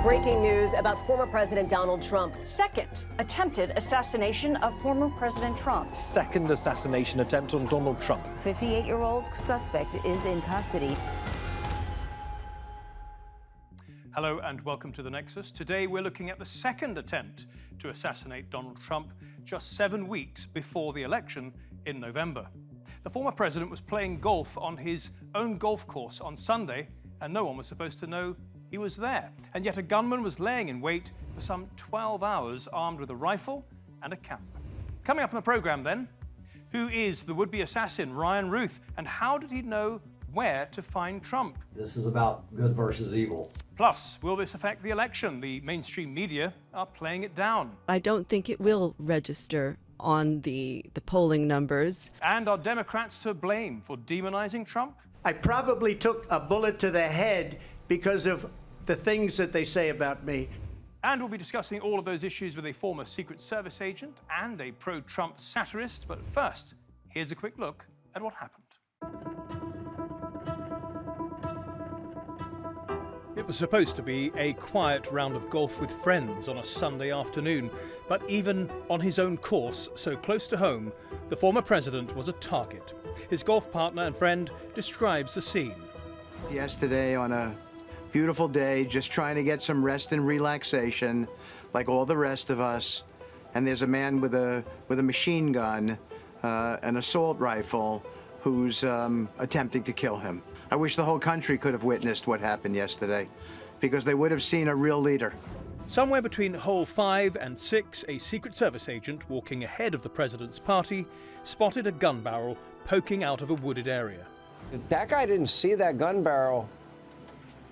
breaking news about former President Donald Trump. Second attempted assassination of former President Trump. Second assassination attempt on Donald Trump. 58-year-old suspect is in custody. Hello and welcome to The Nexus. Today we're looking at the second attempt to assassinate Donald Trump just 7 weeks before the election in November. The former president was playing golf on his own golf course on Sunday, and no one was supposed to know he was there. And yet a gunman was laying in wait for some 12 hours armed with a rifle and a camera. Coming up on the program then, who is the would-be assassin Ryan Ruth, and how did he know where to find Trump? This is about good versus evil. Plus, will this affect the election? The mainstream media are playing it down. I don't think it will register on the polling numbers. And are Democrats to blame for demonizing Trump? I probably took a bullet to the head because of the things that they say about me. And we'll be discussing all of those issues with a former Secret Service agent and a pro-Trump satirist. But first, here's a quick look at what happened. It was supposed to be a quiet round of golf with friends on a Sunday afternoon, but even on his own course, so close to home, the former president was a target. His golf partner and friend describes the scene. Yesterday, on a beautiful day, just trying to get some rest and relaxation, like all the rest of us, and there's a man with a machine gun, an assault rifle, who's attempting to kill him. I wish the whole country could have witnessed what happened yesterday, because they would have seen a real leader. Somewhere between hole 5 and 6, a Secret Service agent walking ahead of the president's party spotted a gun barrel poking out of a wooded area. If that guy didn't see that gun barrel,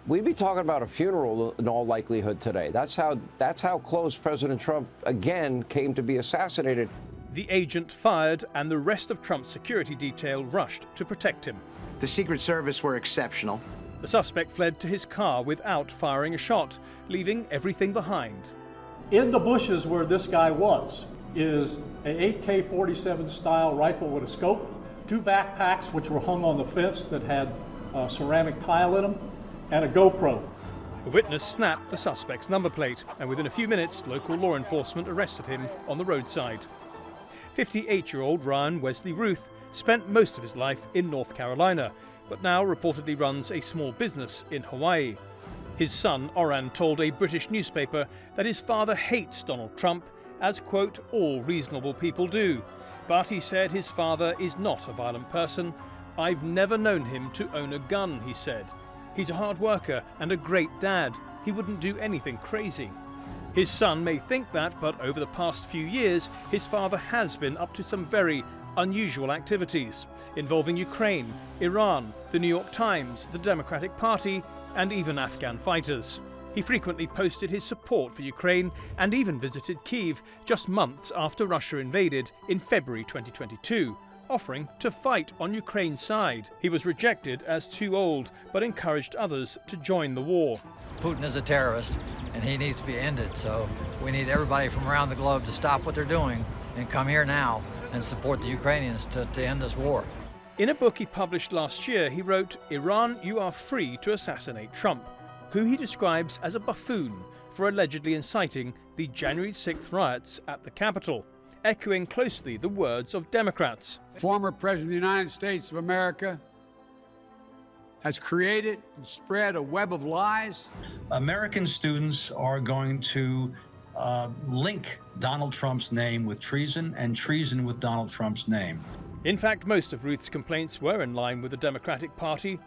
we'd be talking about a funeral in all likelihood today. That's how close President Trump again came to be assassinated. The agent fired, and the rest of Trump's security detail rushed to protect him. The Secret Service were exceptional. The suspect fled to his car without firing a shot, leaving everything behind. In the bushes where this guy was is an AK-47 style rifle with a scope, 2 backpacks which were hung on the fence that had ceramic tile in them, and a GoPro. A witness snapped the suspect's number plate, and within a few minutes, local law enforcement arrested him on the roadside. 58-year-old Ryan Wesley Ruth spent most of his life in North Carolina, but now reportedly runs a small business in Hawaii. His son, Oran, told a British newspaper that his father hates Donald Trump, as, quote, all reasonable people do. But he said his father is not a violent person. I've never known him to own a gun, he said. He's a hard worker and a great dad. He wouldn't do anything crazy. His son may think that, but over the past few years, his father has been up to some very unusual activities involving Ukraine, Iran, the New York Times, the Democratic Party, and even Afghan fighters. He frequently posted his support for Ukraine and even visited Kyiv just months after Russia invaded in February 2022, offering to fight on Ukraine's side. He was rejected as too old, but encouraged others to join the war. Putin is a terrorist, and he needs to be ended, so we need everybody from around the globe to stop what they're doing and come here now and support the Ukrainians to end this war. In a book he published last year, he wrote, Iran, you are free to assassinate Trump, who he describes as a buffoon for allegedly inciting the January 6th riots at the Capitol, echoing closely the words of Democrats. Former President of the United States of America has created and spread a web of lies. American students are going to link Donald Trump's name with treason and treason with Donald Trump's name. In fact, most of Ruth's complaints were in line with the Democratic Party,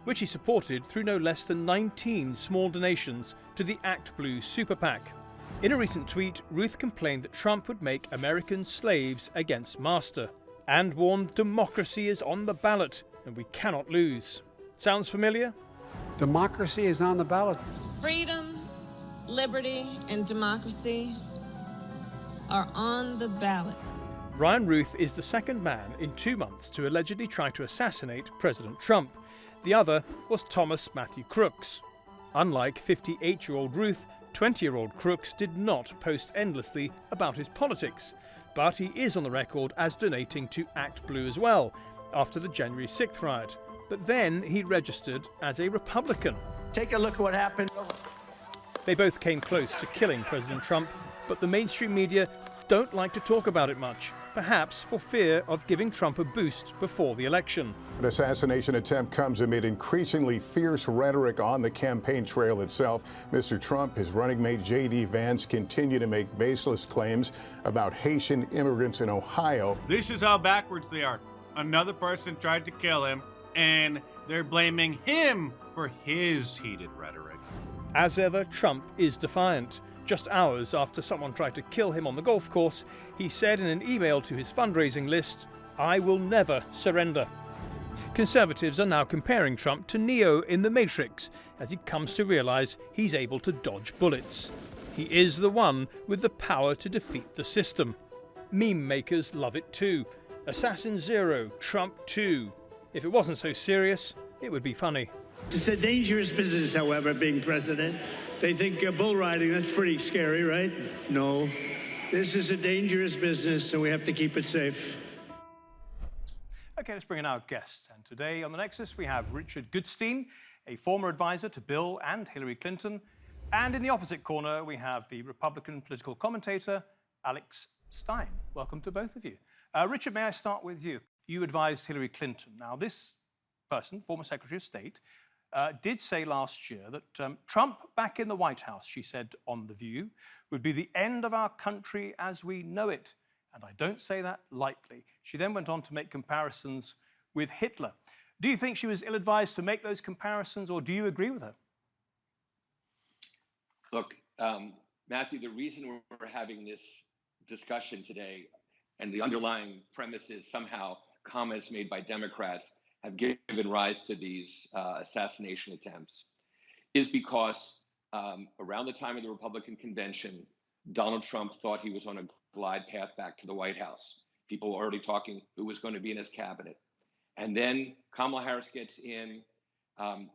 which he supported through no less than 19 small donations to the Act Blue super PAC. In a recent tweet, Ruth complained that Trump would make Americans slaves against master, and warned democracy is on the ballot and we cannot lose. Sounds familiar? Democracy is on the ballot. Freedom, liberty, and democracy are on the ballot. Ryan Ruth is the second man in 2 months to allegedly try to assassinate President Trump. The other was Thomas Matthew Crooks. Unlike 58-year-old Ruth, 20-year-old Crooks did not post endlessly about his politics, but he is on the record as donating to Act Blue as well, after the January 6th riot. But then he registered as a Republican. Take a look at what happened. They both came close to killing President Trump, but the mainstream media don't like to talk about it much, perhaps for fear of giving Trump a boost before the election. An assassination attempt comes amid increasingly fierce rhetoric on the campaign trail itself. Mr. Trump, his running mate J.D. Vance continue to make baseless claims about Haitian immigrants in Ohio. This is how backwards they are. Another person tried to kill him, and they're blaming him for his heated rhetoric. As ever, Trump is defiant. Just hours after someone tried to kill him on the golf course, he said in an email to his fundraising list, "I will never surrender." Conservatives are now comparing Trump to Neo in The Matrix as he comes to realize he's able to dodge bullets. He is the one with the power to defeat the system. Meme makers love it too. Assassin 0, Trump 2. If it wasn't so serious, it would be funny. It's a dangerous business, however, being president. They think bull riding, that's pretty scary, right? No. This is a dangerous business, so we have to keep it safe. Okay, let's bring in our guest. And today on the Nexus, we have Richard Goodstein, a former advisor to Bill and Hillary Clinton. And in the opposite corner, we have the Republican political commentator, Alex Stein. Welcome to both of you. Richard, may I start with you? You advised Hillary Clinton. Now, this person, former Secretary of State, did say last year that Trump back in the White House, she said on The View, would be the end of our country as we know it. And I don't say that lightly. She then went on to make comparisons with Hitler. Do you think she was ill-advised to make those comparisons, or do you agree with her? Look, Matthew, the reason we're having this discussion today and the underlying premise is somehow comments made by Democrats have given rise to these assassination attempts is because around the time of the Republican convention, Donald Trump thought he was on a glide path back to the White House. People were already talking who was going to be in his cabinet. And then Kamala Harris gets in.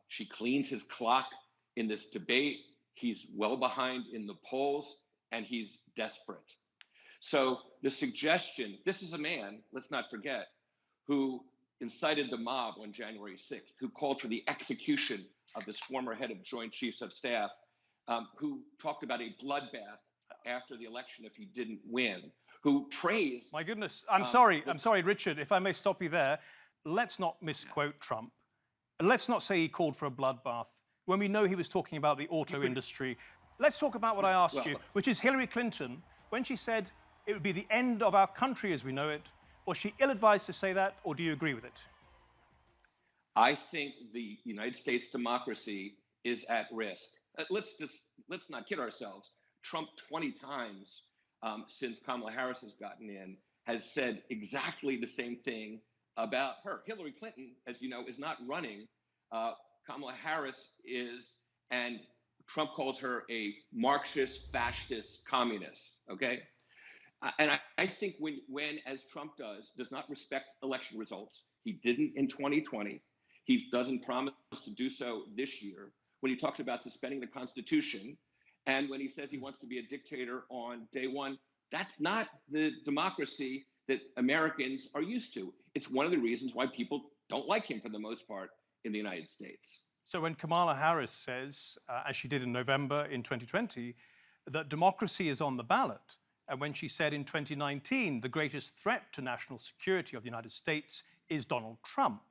She cleans his clock in this debate. He's well behind in the polls, and he's desperate. So the suggestion, this is a man, let's not forget, who incited the mob on January 6th, who called for the execution of this former head of Joint Chiefs of Staff, who talked about a bloodbath after the election if he didn't win, who praised... My goodness, I'm sorry, Richard, if I may stop you there. Let's not misquote Trump. Let's not say he called for a bloodbath when we know he was talking about the auto industry. Let's talk about what I asked you, which is Hillary Clinton, when she said it would be the end of our country as we know it, was she ill-advised to say that, or do you agree with it? I think the United States democracy is at risk. Let's not kid ourselves. Trump 20 times since Kamala Harris has gotten in has said exactly the same thing about her. Hillary Clinton, as you know, is not running. Kamala Harris is, and Trump calls her a Marxist, fascist, communist, okay? And I think when, as Trump does not respect election results, he didn't in 2020, he doesn't promise to do so this year, when he talks about suspending the Constitution, and when he says he wants to be a dictator on day one, that's not the democracy that Americans are used to. It's one of the reasons why people don't like him for the most part in the United States. So when Kamala Harris says, as she did in November in 2020, that democracy is on the ballot, and when she said in 2019, the greatest threat to national security of the United States is Donald Trump,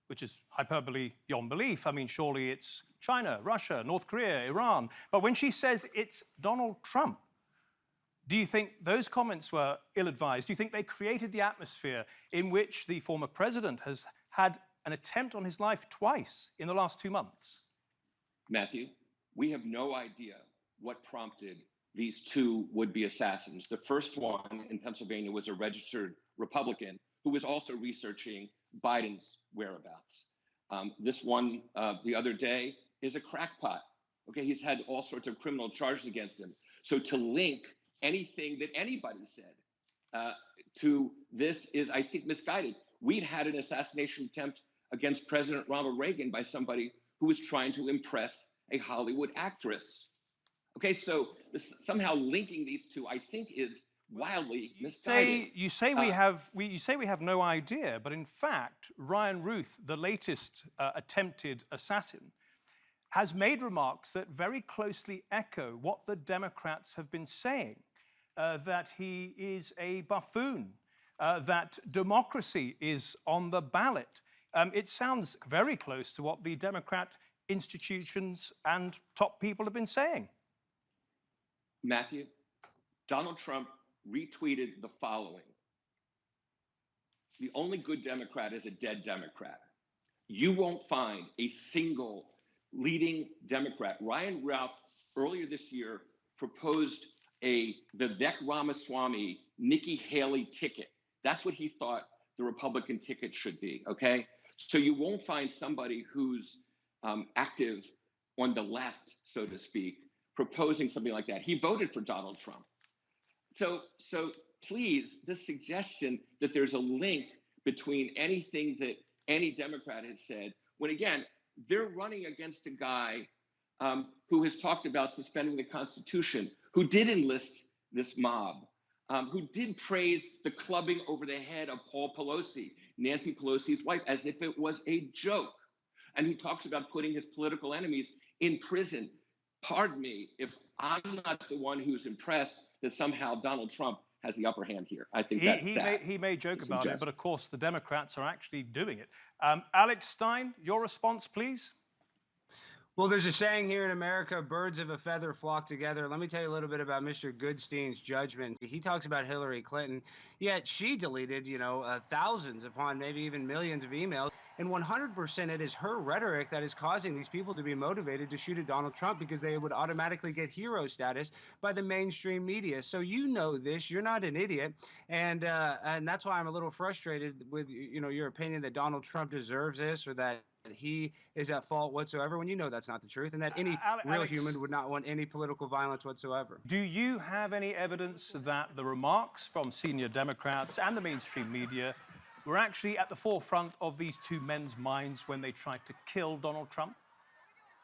which is hyperbole beyond belief. I mean, surely it's China, Russia, North Korea, Iran. But when she says it's Donald Trump, do you think those comments were ill-advised? Do you think they created the atmosphere in which the former president has had an attempt on his life twice in the last 2 months? Matthew, we have no idea what prompted these two would-be assassins. The first one in Pennsylvania was a registered Republican who was also researching Biden's whereabouts. This one the other day is a crackpot. Okay, he's had all sorts of criminal charges against him. So to link anything that anybody said to this is, I think, misguided. We'd had an assassination attempt against President Ronald Reagan by somebody who was trying to impress a Hollywood actress. Okay, so somehow linking these two, I think, is wildly misguided. You say we have no idea, but in fact, Ryan Ruth, the latest attempted assassin, has made remarks that very closely echo what the Democrats have been saying, that he is a buffoon, that democracy is on the ballot. It sounds very close to what the Democrat institutions and top people have been saying. Matthew, Donald Trump retweeted the following: "The only good Democrat is a dead Democrat." You won't find a single leading Democrat. Ryan Ralph earlier this year proposed a Vivek Ramaswamy, Nikki Haley ticket. That's what he thought the Republican ticket should be, okay? So you won't find somebody who's active on the left, so to speak, proposing something like that. He voted for Donald Trump. So please, this suggestion that there's a link between anything that any Democrat has said, when again, they're running against a guy who has talked about suspending the Constitution, who did enlist this mob, who did praise the clubbing over the head of Paul Pelosi, Nancy Pelosi's wife, as if it was a joke, and who talks about putting his political enemies in prison. Pardon me if I'm not the one who's impressed that somehow Donald Trump has the upper hand here. I think that's sad. He may joke about it, but of course the Democrats are actually doing it. Alex Stein, your response, please. Well, there's a saying here in America, birds of a feather flock together. Let me tell you a little bit about Mr. Goodstein's judgment. He talks about Hillary Clinton, yet she deleted, thousands upon maybe even millions of emails. And 100% it is her rhetoric that is causing these people to be motivated to shoot at Donald Trump because they would automatically get hero status by the mainstream media. So you know this, you're not an idiot. And that's why I'm a little frustrated with, your opinion that Donald Trump deserves this or that he is at fault whatsoever, when you know that's not the truth, and that any real human would not want any political violence whatsoever. Do you have any evidence that the remarks from senior Democrats and the mainstream media were actually at the forefront of these two men's minds when they tried to kill Donald Trump?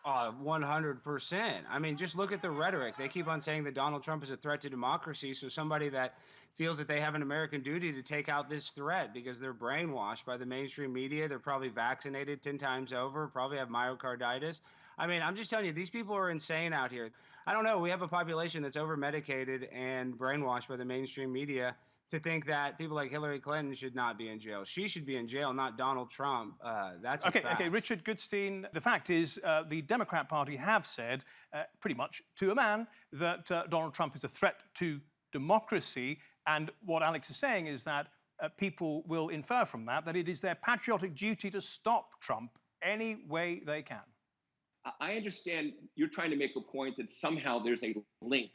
100%. I mean, just look at the rhetoric. They keep on saying that Donald Trump is a threat to democracy. So somebody that feels that they have an American duty to take out this threat because they're brainwashed by the mainstream media. They're probably vaccinated 10 times over, probably have myocarditis. I mean, I'm just telling you, these people are insane out here. I don't know. We have a population that's over-medicated and brainwashed by the mainstream media to think that people like Hillary Clinton should not be in jail. She should be in jail, not Donald Trump. That's a fact. Okay, Richard Goodstein, the fact is the Democrat Party have said pretty much to a man that Donald Trump is a threat to democracy. And what Alex is saying is that people will infer from that it is their patriotic duty to stop Trump any way they can. I understand you're trying to make a point that somehow there's a link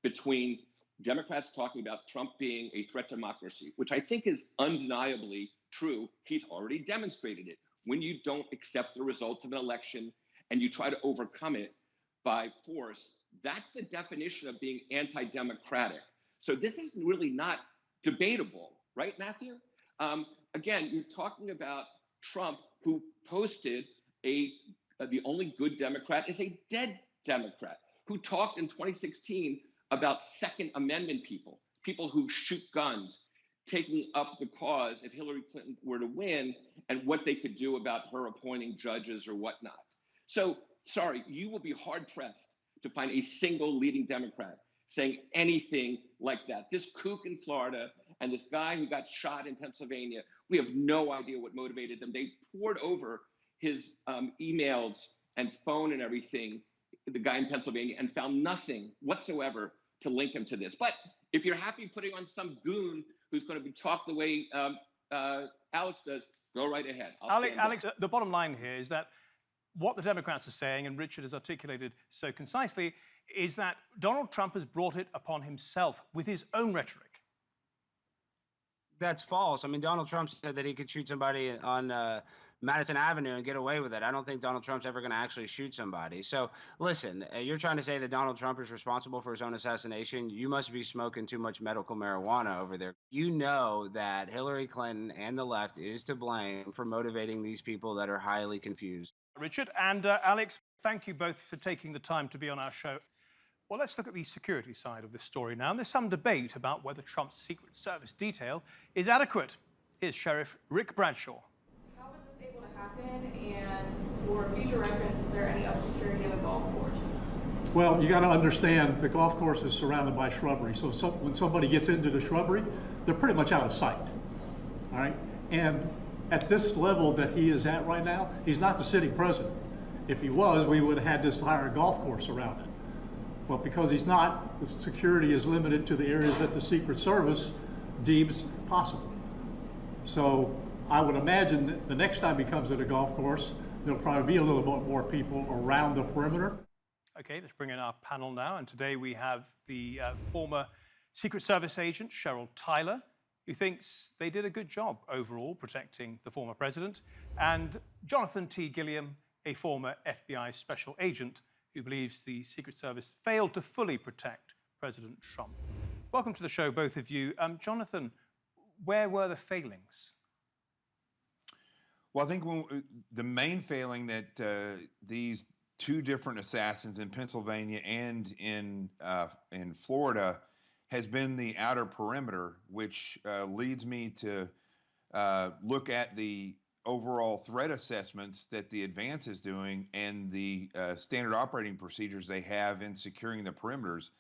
between Democrats talking about Trump being a threat to democracy, which I think is undeniably true. He's already demonstrated it. When you don't accept the results of an election and you try to overcome it by force, that's the definition of being anti-democratic. So this is really not debatable, right, Matthew? Again, you're talking about Trump, who posted the only good Democrat is a dead Democrat, who talked in 2016 about Second Amendment people who shoot guns, taking up the cause if Hillary Clinton were to win, and what they could do about her appointing judges or whatnot. So, sorry, you will be hard-pressed to find a single leading Democrat saying anything like that. This kook in Florida and this guy who got shot in Pennsylvania, we have no idea what motivated them. They poured over his emails and phone and everything, the guy in Pennsylvania, and found nothing whatsoever to link him to this. But if you're happy putting on some goon who's going to be talked the way Alex does, go right ahead. Alex, the bottom line here is that what the Democrats are saying, and Richard has articulated so concisely, is that Donald Trump has brought it upon himself with his own rhetoric. That's false. I mean, Donald Trump said that he could shoot somebody on Madison Avenue and get away with it. I don't think Donald Trump's ever going to actually shoot somebody. So listen, you're trying to say that Donald Trump is responsible for his own assassination. You must be smoking too much medical marijuana over there. You know that Hillary Clinton and the left is to blame for motivating these people that are highly confused. Richard and Alex, thank you both for taking the time to be on our show. Well, let's look at the security side of this story now. And there's some debate about whether Trump's Secret Service detail is adequate. Here's Sheriff Rick Bradshaw. How was this able to happen? And for future reference, there any up security of the golf course? Well, you got to understand the golf course is surrounded by shrubbery. So when somebody gets into the shrubbery, they're pretty much out of sight. All right. And at this level that he is at right now, he's not the sitting president. If he was, we would have had this entire golf course around it. But because he's not, the security is limited to the areas that the Secret Service deems possible. So I would imagine that the next time he comes to the golf course, there'll probably be a little bit more people around the perimeter. Okay, let's bring in our panel now. And today we have the former Secret Service agent, Cheryl Tyler, who thinks they did a good job overall protecting the former president, and Jonathan T. Gilliam, a former FBI special agent who believes the Secret Service failed to fully protect President Trump. Welcome to the show, both of you. Jonathan, where were the failings? Well, I think the main failing that these two different assassins in Pennsylvania and in Florida has been the outer perimeter, which leads me to look at the overall threat assessments that the advance is doing and the standard operating procedures they have in securing the perimeters.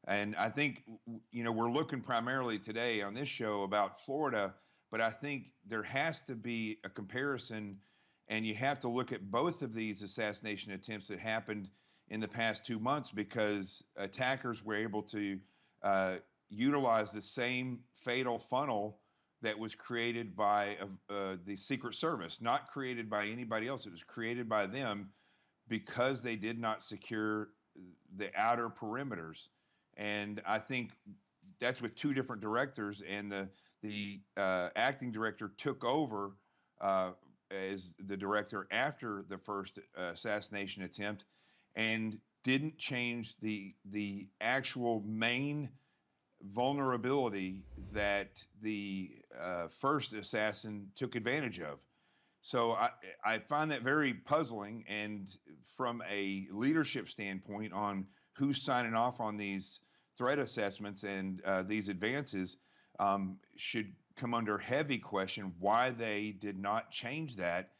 And I think, we're looking primarily today on this show about Florida, but I think there has to be a comparison, and you have to look at both of these assassination attempts that happened in the past 2 months, because attackers were able to utilize the same fatal funnel that was created by the Secret Service, not created by anybody else. It was created by them because they did not secure the outer perimeters. And I think that's with two different directors, and the acting director took over as the director after the first assassination attempt and didn't change the actual main vulnerability that the first assassin took advantage of. So I find that very puzzling, and from a leadership standpoint on who's signing off on these threat assessments and these advances should come under heavy question why they did not change that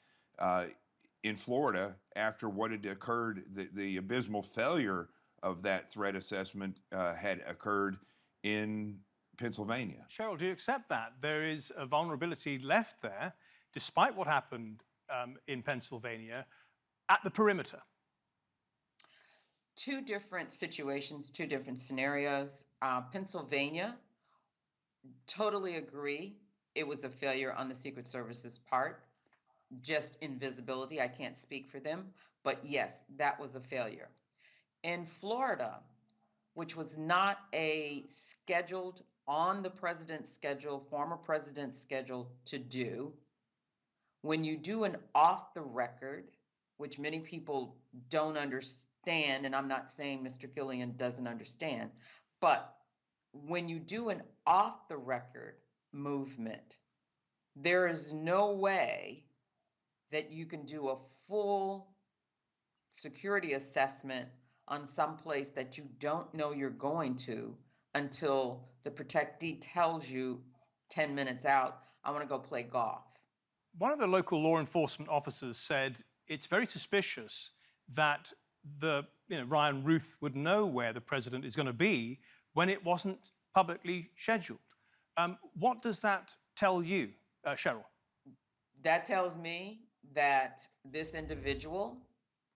in Florida after what had occurred, the abysmal failure of that threat assessment had occurred in Pennsylvania. Cheryl, do you accept that there is a vulnerability left there, despite what happened in Pennsylvania, at the perimeter? Two different situations, two different scenarios. Pennsylvania, totally agree. It was a failure on the Secret Service's part, just invisibility. I can't speak for them, but yes, that was a failure. In Florida, which was not a scheduled, on the president's schedule, former president's schedule to do, when you do an off the record, which many people don't understand, and I'm not saying Mr. Gilliam doesn't understand, but when you do an off the record movement, there is no way that you can do a full security assessment on some place that you don't know you're going to until the protectee tells you 10 minutes out, I want to go play golf. One of the local law enforcement officers said it's very suspicious that Ryan Ruth would know where the president is going to be when it wasn't publicly scheduled. What does that tell you, Cheryl? That tells me that this individual,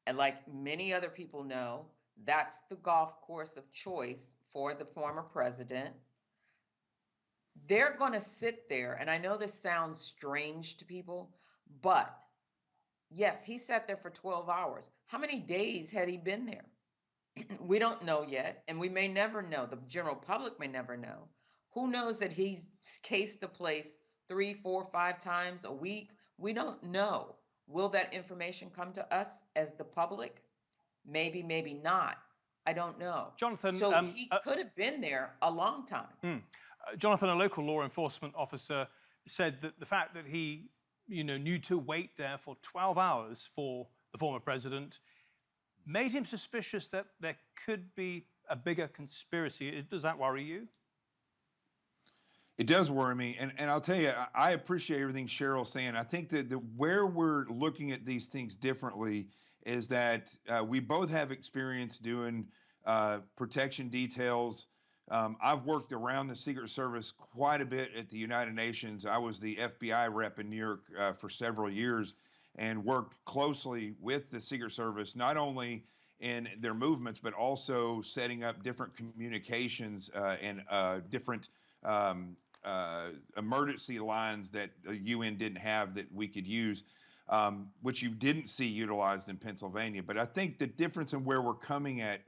and like many other people know, that's the golf course of choice for the former president. They're going to sit there, and I know this sounds strange to people, but yes, he sat there for 12 hours. How many days had he been there? We don't know yet, and we may never know. The general public may never know. Who knows that he's cased the place 3, 4, 5 times a week? We don't know. Will that information come to us as the public? Maybe, maybe not. I don't know. Jonathan, so he could have been there a long time. Jonathan, a local law enforcement officer, said that the fact that he, knew to wait there for 12 hours for the former president made him suspicious that there could be a bigger conspiracy. Does that worry you? It does worry me, and I'll tell you, I appreciate everything Cheryl's saying. I think that where we're looking at these things differently is that we both have experience doing protection details. I've worked around the Secret Service quite a bit at the United Nations. I was the FBI rep in New York for several years and worked closely with the Secret Service, not only in their movements, but also setting up different communications and different emergency lines that the UN didn't have that we could use, which you didn't see utilized in Pennsylvania. But I think the difference in where we're coming at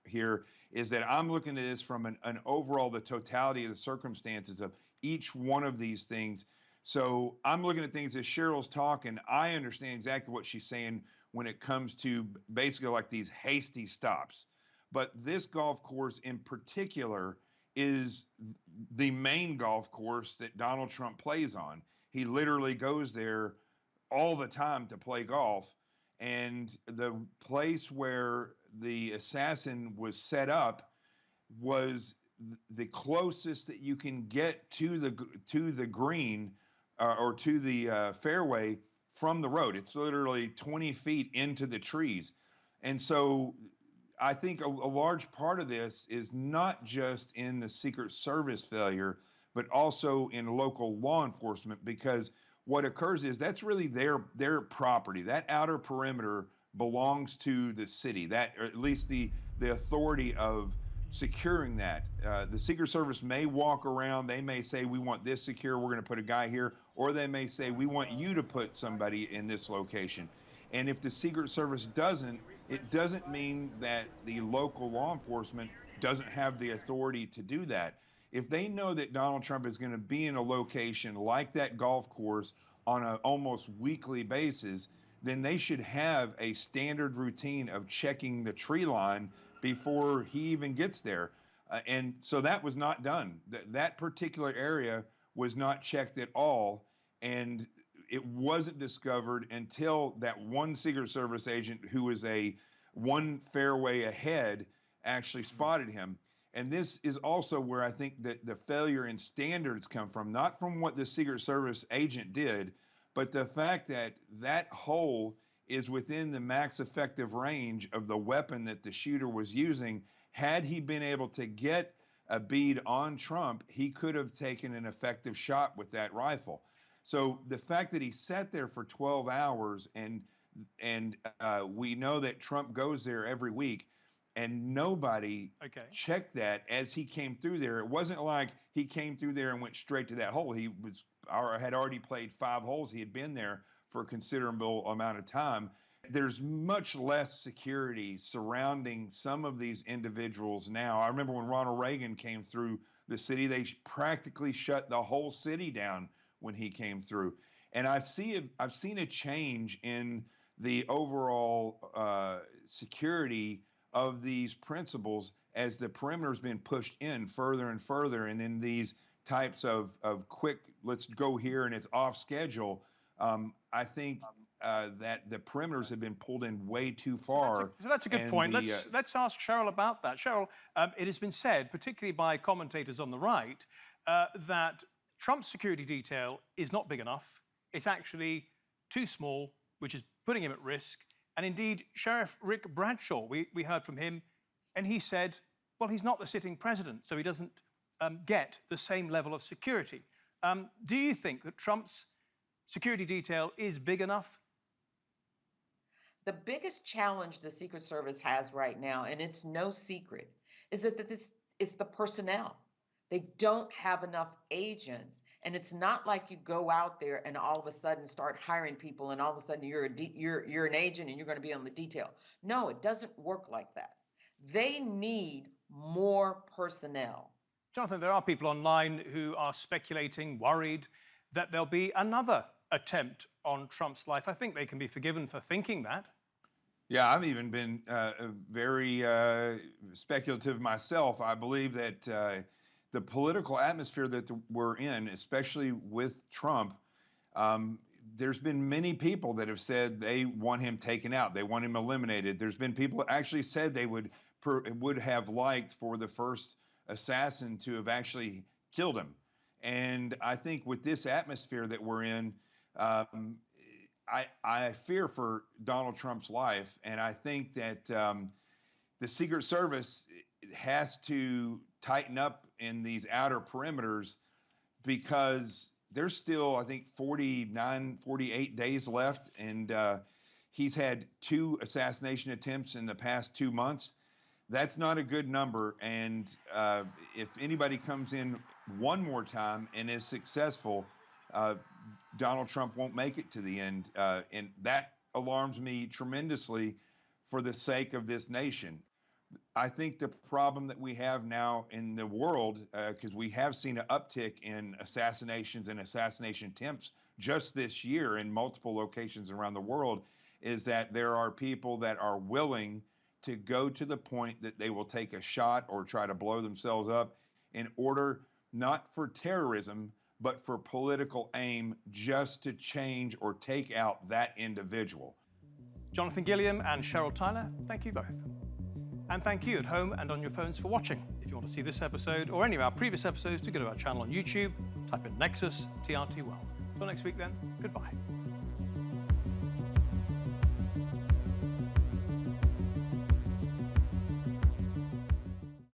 here is that I'm looking at this from an overall, the totality of the circumstances of each one of these things. So I'm looking at things as Cheryl's talking. I understand exactly what she's saying when it comes to basically like these hasty stops. But this golf course in particular is the main golf course that Donald Trump plays on. He literally goes there all the time to play golf. And the place where the assassin was set up was the closest that you can get to the green or to the fairway from the road. It's literally 20 feet into the trees. And so I think a large part of this is not just in the Secret Service failure, but also in local law enforcement, because what occurs is that's really their property. That outer perimeter belongs to the city, that, or at least the authority of securing that. The Secret Service may walk around, they may say, we want this secure, we're going to put a guy here, or they may say, we want you to put somebody in this location. And if the Secret Service doesn't, it doesn't mean that the local law enforcement doesn't have the authority to do that. If they know that Donald Trump is going to be in a location like that golf course on an almost weekly basis, then they should have a standard routine of checking the tree line before he even gets there. And so that was not done. That particular area was not checked at all. And it wasn't discovered until that one Secret Service agent who was one fairway ahead actually spotted him. And this is also where I think that the failure in standards come from, not from what the Secret Service agent did, but the fact that that hole is within the max effective range of the weapon that the shooter was using. Had he been able to get a bead on Trump, he could have taken an effective shot with that rifle. So the fact that he sat there for 12 hours and we know that Trump goes there every week and nobody checked that as he came through there. It wasn't like he came through there and went straight to that hole. He had already played 5 holes. He had been there for a considerable amount of time. There's much less security surrounding some of these individuals now. I remember when Ronald Reagan came through the city, they practically shut the whole city down when he came through. And I've seen a change in the overall security of these principles as the perimeter has been pushed in further and further. And in these types of quick, let's go here and it's off schedule, I think that the perimeters have been pulled in way too far. So that's a good point. Let's ask Cheryl about that. Cheryl, it has been said, particularly by commentators on the right, that Trump's security detail is not big enough. It's actually too small, which is putting him at risk. And indeed, Sheriff Rick Bradshaw, we heard from him, and he said, well, he's not the sitting president, so he doesn't get the same level of security. Do you think that Trump's security detail is big enough? The biggest challenge the Secret Service has right now, and it's no secret, is that this is the personnel. They don't have enough agents, and it's not like you go out there and all of a sudden start hiring people, and all of a sudden you're an agent and you're going to be on the detail. No, it doesn't work like that. They need more personnel. Jonathan, there are people online who are speculating, worried that there'll be another attempt on Trump's life. I think they can be forgiven for thinking that. Yeah, I've even been very speculative myself. I believe that the political atmosphere that we're in, especially with Trump, there's been many people that have said they want him taken out. They want him eliminated. There's been people that actually said they would have liked for the first assassin to have actually killed him. And I think with this atmosphere that we're in, I fear for Donald Trump's life, and I think that the Secret Service has to tighten up in these outer perimeters, because there's still, I think, 49, 48 days left, and he's had 2 assassination attempts in the past 2 months. That's not a good number, and if anybody comes in one more time and is successful, Donald Trump won't make it to the end, and that alarms me tremendously for the sake of this nation. I think the problem that we have now in the world, because we have seen an uptick in assassinations and assassination attempts just this year in multiple locations around the world, is that there are people that are willing to go to the point that they will take a shot or try to blow themselves up in order, not for terrorism, but for political aim, just to change or take out that individual. Jonathan Gilliam and Cheryl Tyler, thank you both. And thank you at home and on your phones for watching. If you want to see this episode or any of our previous episodes, do go to our channel on YouTube, type in Nexus TRT World. Until next week then, goodbye.